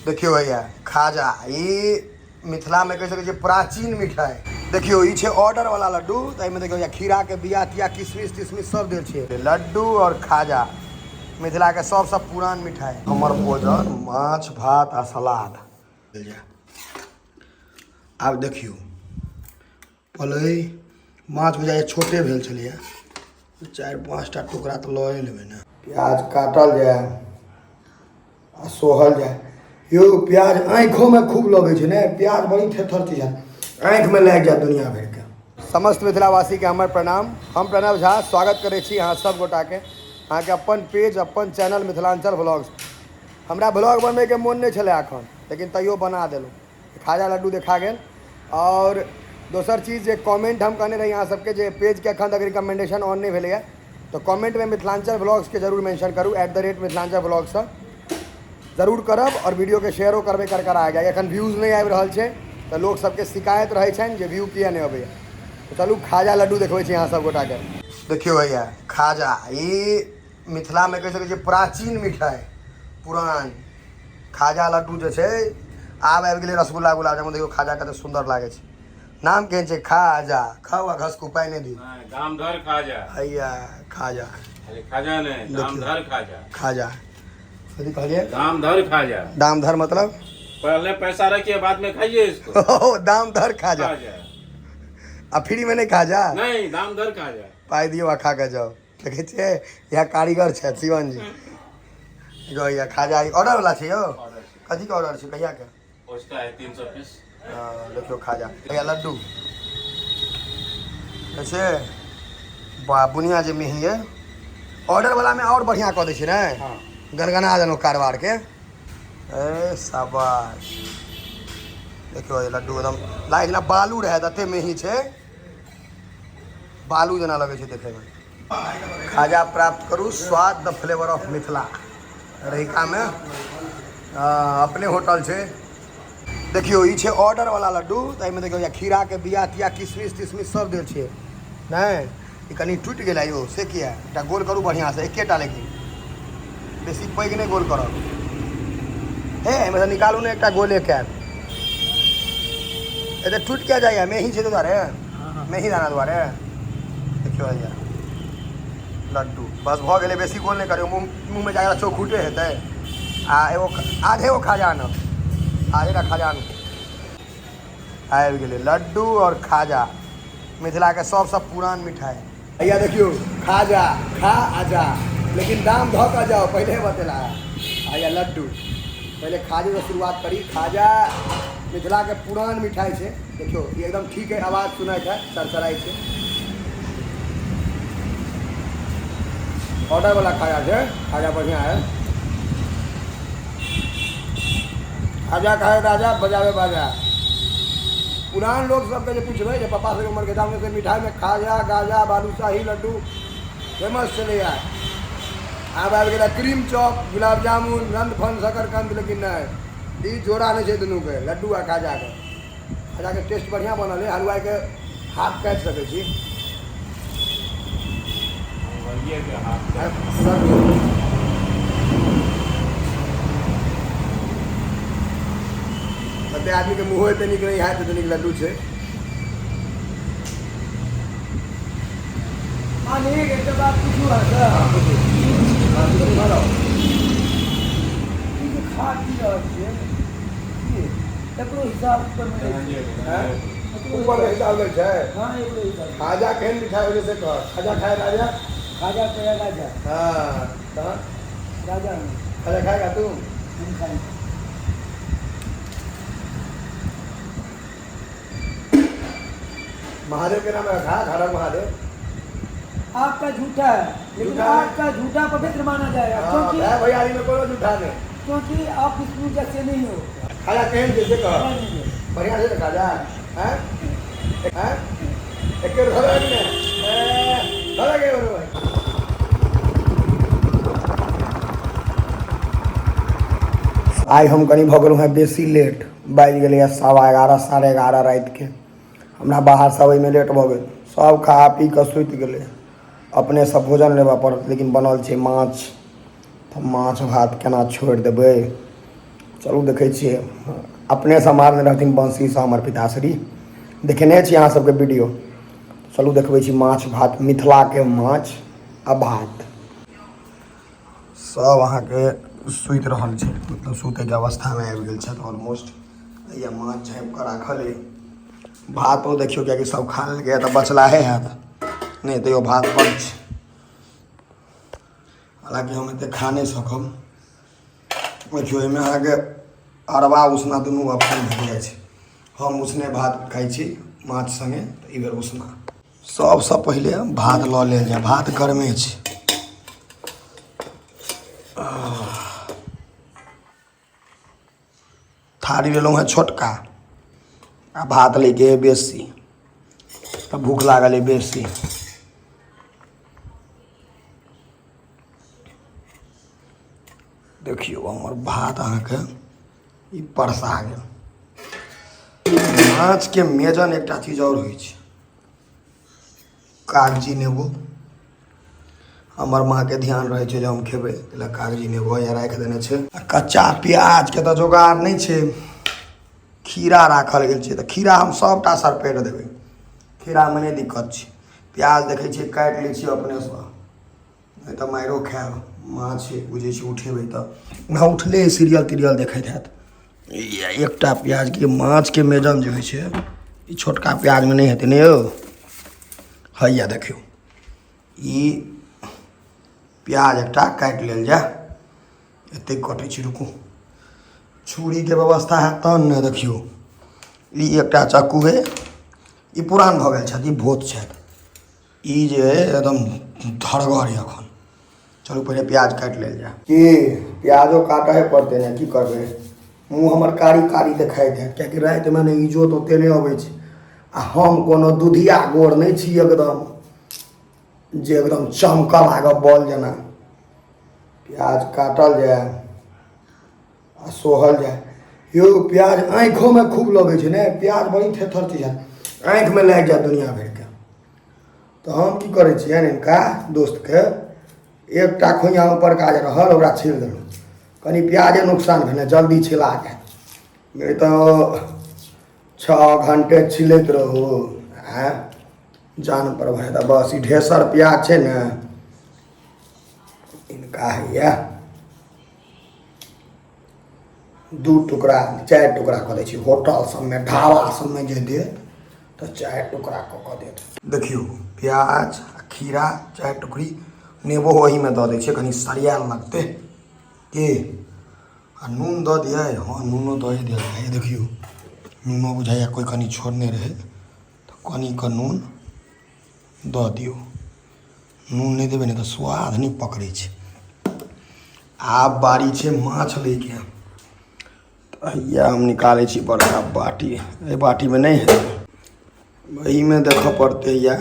देखियो भैया खाजा ये मिथिला में कह सके प्राचीन मिठाई। देखियो ये ऑर्डर वाला लड्डू तो में देखियो खीरा के बिया तिया किशमिश तिशमिश सब दिल छे। लड्डू और खाजा मिथिला के सब पुरान मिठाई। हमर भोजन माछ भात आ सलाद। आब देखियो पहले माछ बुझाइए छोटे भेल छलिए 4-5टा टुकड़ा तो लए लेबै ना। प्याज काटल जाए आ सोहल जाए। यो प्याज आँखों में खूब लगे छे ने। प्याज बड़ी थेथर चीज है, आँख में लग जाए दुनिया भर के। समस्त मिथिलावासी के हमर प्रणाम। हम प्रणव झा स्वागत करे छी अहाँ सब गोटा के अहाँ के अपन पेज अपन चैनल मिथिलांचल व्लॉग्स। हमरा ब्लॉग बनबे के मन नहीं छले एखन, लेकिन तैयो बना देलहुँ। खाजा लड्डू देखा गेल। और दोसर चीज जे कमेंट हम कहने रही अहाँ सबके जे पेज के एखन तक रिकमेंडेशन ऑन नहीं भेलै तो कमेंट में मिथिलांचल व्लॉग्स के जरूर मेंशन करूँ @मिथिलांचल व्लॉग्स जरूर करब। और वीडियो के शेयरो करबे कर आगे। एखन व्यूज नहीं आबि रहल छै तो लोग सबके शिकायत रहे छन जे व्यू किया नहीं अबैया। तो चलू खाजा लड्डू देखबै छी अहाँ सब गोटा के। देखियो भैया खाजा ये मिथिला में कह सके प्राचीन मिठाई पुरान। खाजा लड्डू जे छै आब आबि गेलै रसगुल्ला गुलाब जामुन। देखियो खाजा कते सुंदर लागे छै। नाम केहन छै खाजा। खाओ आ घस को पाई नहीं दी। दामधर खाजा हैया खाजा। अरे खाजा नहीं दामधर खाजा। खाजा कथी कहलिए? दामधर खाजा। दामधर मतलब पहले पैसा रखिए बाद में खाइए इसको। दामधर खाजा। अब फ्री में नहीं खाजा नहीं दामधर खाजा। पाई दियो आ खा के जाओ। देखे छे यहाँ कारीगर छे शिवन जी। जो या खाजा ऑर्डर वाला छे यो। कथी के ऑर्डर छे कहिया के? उसका है 300 पीस। देखियो खाजा भैया लड्डू कैसे बुनिया जे मेही है ऑर्डर वाला में और बढ़िया कह दे छे ने। गनगना देनो कारबार के। ए शाबाश। देखियो ये लड्डू एकदम लागे जेना बालू रहे दते मेही छे। बालू जना लगे छे देखे में। खाजा प्राप्त करू स्वाद the flavour of Mithila. Rahika में अपने होटल छे। देखियो ये ऑर्डर वाला लड्डू तो में देखियो खीरा के बिया तिया किशमिश तिशमिश सब दिल छे नहीं। कनी टूट गया यो से किया एकटा गोल करू बढ़िया से एकेटा लेकिन बेसी पैघ नहीं गोल करब। हे एहिमे निकालू ने एकटा गोले कैप। एते टूट क्या जाइए मेही छे दुआरे मेही दाना दुआरे। देखियो भैया लड्डू बस भ गेलै। बेसी गोल नहीं करियो मुँह में जाएगा चौखूटे हेतै। आ एगो आधे गो खाजा आनब। आधेटा खाजा आनब। आबि गेलै लड्डू और खाजा मिथिला के सब पुरान मिठाई। भैया देखियो खाजा खा आजा लेकिन दाम धऽ कऽ जाओ पहले बतेला। आया लड्डू पहले खाजे से शुरुआत करी। खाजा मिथिला के पुरान मिठाई छे। देखियो ये एकदम ठीक है आवाज़ सुनाई है सरसराई छे। ऑर्डर वाला खाजा छे। खाजा बढ़िया है। खाजा खाए राजा बजावे बाजा। पुरान लोग सबके जो पूछबे जे पापा से उम्र के दाम से मिठाई में खाजा गाजा बालूशाही लड्डू फेमस चले यार। आब आबि गेल cream chop gulab jamun रंद fun शकरकंद। लेकिन नहीं ई जोड़ा नहीं है दुनू के लड्डू आ खाजा के। खाजा के टेस्ट बढ़िया बनल है। हलवाई के हाथ काटि सकै छी। कते आदमी के मुँह एते निक नहीं है तो निक लड्डू छे। एक बात पूछू खाजा केहन मिठाई वजह से कह। खाजा खाए राजा। खाजा खाए राजा। हाँ राजा खाजा खाएगा तू? महादेव के नाम रखा घर महादेव। आपका झूठा है लेकिन आपका झूठा पवित्र माना जाएगा। क्योंकि भैयारी में कोई झूठा नहीं। क्योंकि आप विष्णु जैसे नहीं हो। खाजा कहें जैसे कहो बढ़िया से खाजा हैं हैं एक के धरा ने धरा के भाई। आई हम कनी भ गेलहुँ हैं बेसी लेट। बाजि गेलै 11:15 11:30 रात के। हमरा बाहर से अबै में लेट भ गेल। सब खा पी कऽ सुति गेलै। अपने सब भोजन लेबऽ पड़त लेकिन बनल छै माछ। तो माछ भात केना छोड़ि देबै। चलू देखै छियै अपने से मारने रहथिन बंसी से हमर पिताश्री, देखने छी अहाँ सबके वीडियो। चलू देखबै छी माछ भात, मिथिलाके माछ आ भात। सब अहाँके सुति रहल छै, मतलब सुतैके अवस्थामे आबि गेल छथि ऑलमोस्ट। या माछ झाँपि कऽ राखल अइ, भातो देखियौ किएकि सब खा लेलकै तऽ बचलाहे हैत, नहि तैयो भात बड़ छै। हालाँकि हम एतेक खा नहि सकब। देखियौ एहिमे अहाँके अरबा उसना दुनू ऑप्शन भऽ जाइ छै। हम उसने भात खाइ छी माछ सङ्गे, तऽ ई बेर उसना। सबसँ पहिले भात लऽ लेल जाय, भात गरमे छै। थारी लेलहुँ हेँ छोटका आ भात लैके हइ बेसी, तऽ भूख लागल हइ बेसी। देखियौ हमर भात अहाँके ई परसा गेल। माछके मेजन एकटा चीज आओर होइ छै, कागजी नेबो। हमर माँके ध्यान रहै छै जे हम खेबै, ताहि लए कागजी नेबो या राखि देने छै। आ कच्चा प्याजके तऽ जोगाड़ नहि छै, खीरा राखल गेल छै, तऽ खीरा हम सबटा सरपैट देबै, खीरामे नहि दिक्कत छै। प्याज देखै छियै काटि लै छियै अपनेसँ, नहीं तऽ माइरो खाएब। माछ बुझै छी उठेबै तऽ ना उठले सीरियल तीरियल देखैत हैत। एकटा प्याजके माछके मेजन जे होइ छै ई छोटका प्याजमे नहि हेतै ने यौ। हैया देखियौ ई प्याज एकटा काटि लेल जाय, एतेक कटै छी, रुकू छुरीके व्यवस्था हैत तहन ने। देखियौ ई एकटा चक्कू है, ई पुरान भऽ गेल छथि, ई भोत छथि, ई जे है एकदम धड़गर है एखन। चलू पहिले प्याज काटि लेल जाय। की प्याजो काटहे पड़तै ने, की करबै, मुँह हमर कारी कारी देखाइत हैत, किएकि रातिमे ने इजोत ओतेक नहि अबै छै। आ हम कोनो दुधिया गोर नहि छी एकदम जे एकदम चमकऽ लागब बॉल जेना। प्याज काटल जाय आ सोहल जाय। यौ प्याज आँखिओमे खूब लगै छै ने, प्याज बड़ी थेथर चीज है, आँखिमे लागि जायत दुनिया भरिके। तऽ हम की करै छियै हिनका दोस्तके एकटा खोइया ऊपरका जे रहल ओकरा छील देलहुँ, कनि प्याजे नुकसान भेलै, जल्दी छिला जाय। नहीं तो 6 घंटे छिलैत रहू आँय जान पर भाई। तऽ बस ई ढेसर प्याज छै ने इनका हैया 2 टुकड़ा 4 टुकड़ा कऽ दै छी। होटल सबमे ढाबा सबमे जे देत तऽ 4 टुकड़ा कऽ देत। देखियौ प्याज आ खीरा 4 टुकड़ी, नेबो ओहीमे दऽ दै छियै कनि सरियाएल लगतै की। आ नून दऽ दियै, हाँ नूनो दऽ ही दियै। देखियौ नूनो बुझाइए कोइ कनि छोड़ने रहै, तऽ कनिके नून दऽ दियौ। नून नहि देबै ने तऽ स्वाद नहि पकड़ै छै। आब बारी छै माछ लैके, तऽ हैया हम निकालै छी बड़का बाटी। एहि बाटीमे नहि हेतै, एहीमे देखऽ पड़तै। या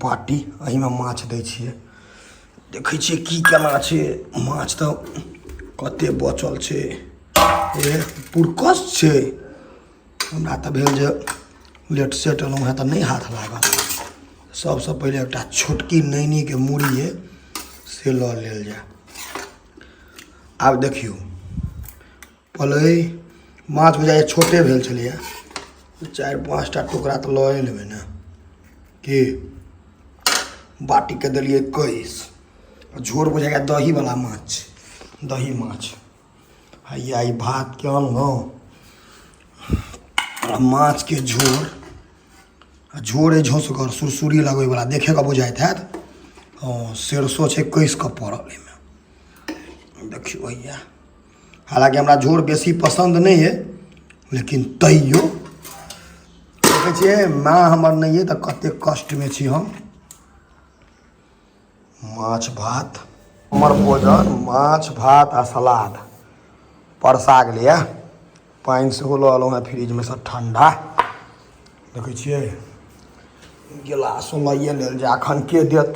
बाटी एहीमे माछ दै छियै, देखै छियै की केना छै माछ। तऽ कते बचल छै, पुरकस छै। हमरा तऽ भेल जे लेट सेट एलहुँ हेँ तऽ नहि हाथ लागल। सबसँ पहिले एकटा छोटकी नैनीके मूड़ी अइ से लऽ लेल जाय। आब देखियौ पलै माछ बुझाइए छोटे भेल छलैए, 4-5 टा टुकड़ा तऽ लए लेबै ने कि। बाटीके देलियै 21, झोर बुझाइए दहीवला माछ छै, दही माछ। हैया ई भातके अनलहुँ आ माछके झोर, आ झोर अइ झोसगर सुरसुरी लगबैवला, देखेके बुझाइत हैत। हाँ सरिसो छै कइस कऽ पड़ल एहिमे, देखियौ हैया। हालाँकि हमरा झोर बेसी पसन्द नहि अइ, लेकिन तैयो देखै छियै माँ हमर नहि अइ तऽ कतेक कष्टमे छी हम। माछ भात हमर भोजन, माछ भात आ सलाद परसा गेलैए। पानि सेहो लऽ अयलहुँ हेँ फ्रिजमे सँ ठण्डा, देखै छियै। गिलासो लइए लेल जे एखन के देत,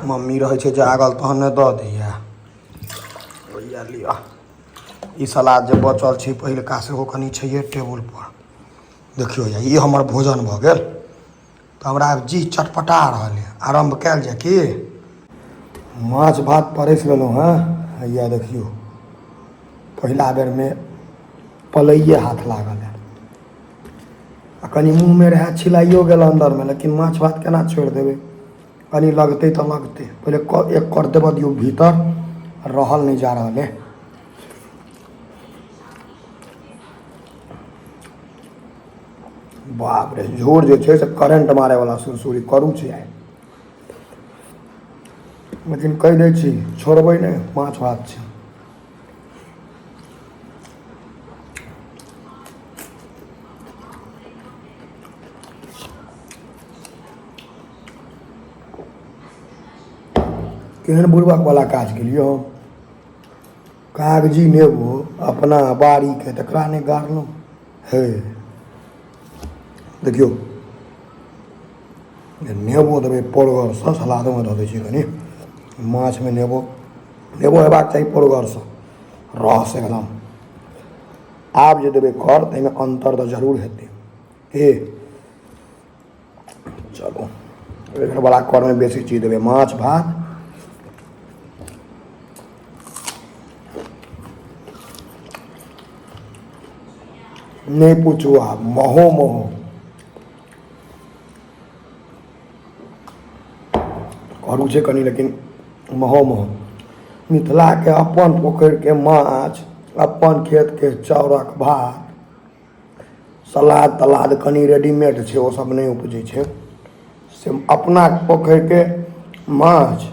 मम्मी रहै छै जागल तहन ने दऽ दैए। हैया लिअ ई सलाद जे बचल छै पहिलका सेहो कनि छैहे टेबुलपर। देखियौ हैया ई हमर भोजन भऽ गेल। तऽ हमरा जी चटपटा रहल यऽ, आरम्भ कयल जाय की। माछ भात परसि लेलहुँ हेँ, हैया देखियौ पहिला बेर में पलैये हाथ लागल है आ कनि मुँह में रहे छिलाइयो गेल अंदर में, लेकिन माछ भात केना छोड़ देबै, कनि लगते तो लगते। पहले एक कर देव दियो भीतर, रहल नहीं जा रहा है। बाप रे झोर जे छै से करेंट मारे वाला सुरसुरी करू छै आइ, लेकिन कहि दै छी छोड़बै नहीं, माछ भात छै। केहन बुड़बक वाला काज केलियै हम, कागजी नेबो अपना बाड़ी के तकरा नहीं गाड़लहुँ हे। देखियो नेबो देबै पोरगरसँ, सलादोमे दऽ दै छी कनि, माछ में नेबो हेबाक चाही पोरगरसँ, रस एकदम। आब जे देबै खर ताहिमे अंतर तऽ जरूर हेतै। चलो एक बड़ा कर में बेसी चीज देबै, माछ भात नहीं पूछू आप, महो महो करू छै कनि, लेकिन महो महो। मिथिला के अपन पोखरि के माछ, अपन खेत के चाउरक भात, सलाद तलाद कनि रेडीमेड छै, वो सब नहीं उपजै छै। से अपना पोखरि के माछ,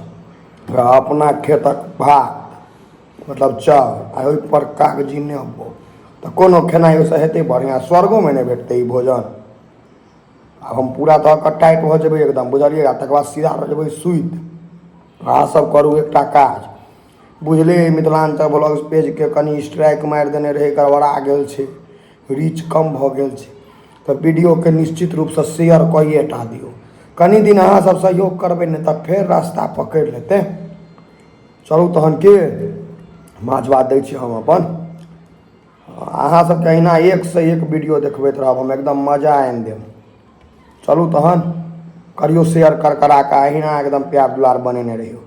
अपना खेतक भात मतलब चाउर, आ ओहि पर कागजी नेबो, तो कोनो खेनाइ ओहिसँ हेतै बढ़िआँ, स्वर्गोमे नहीं भेटतै ई भोजन। आब हम पूरा दऽ कऽ टाइट भऽ जेबै एकदम, बुझलियै, आ तकर बाद सीधा भऽ जेबै सुति। अहाँ सब करू एकटा काज, बुझले मिथिलांचल ब्लॉग्स पेज के कनि स्ट्राइक मारि देने रहै, गड़बड़ा गेल छै, रीच कम भऽ गेल छै, तऽ वीडियो के निश्चित रूपसँ शेयर कइए टा दियौ। कनि दिन अहाँ सब सहयोग करबै नहि तऽ फेर रास्ता पकड़ि लेतै। चलू तहन के माछ भात दै छी हम अपन, अहाँ सबके अहिना एक से एक वीडियो देखबैत रहब हम, एकदम मजा आनि देब। चलू तहन करियो शेयर कर करा के, अहिना एकदम प्यार दुलार बनेने रहियो।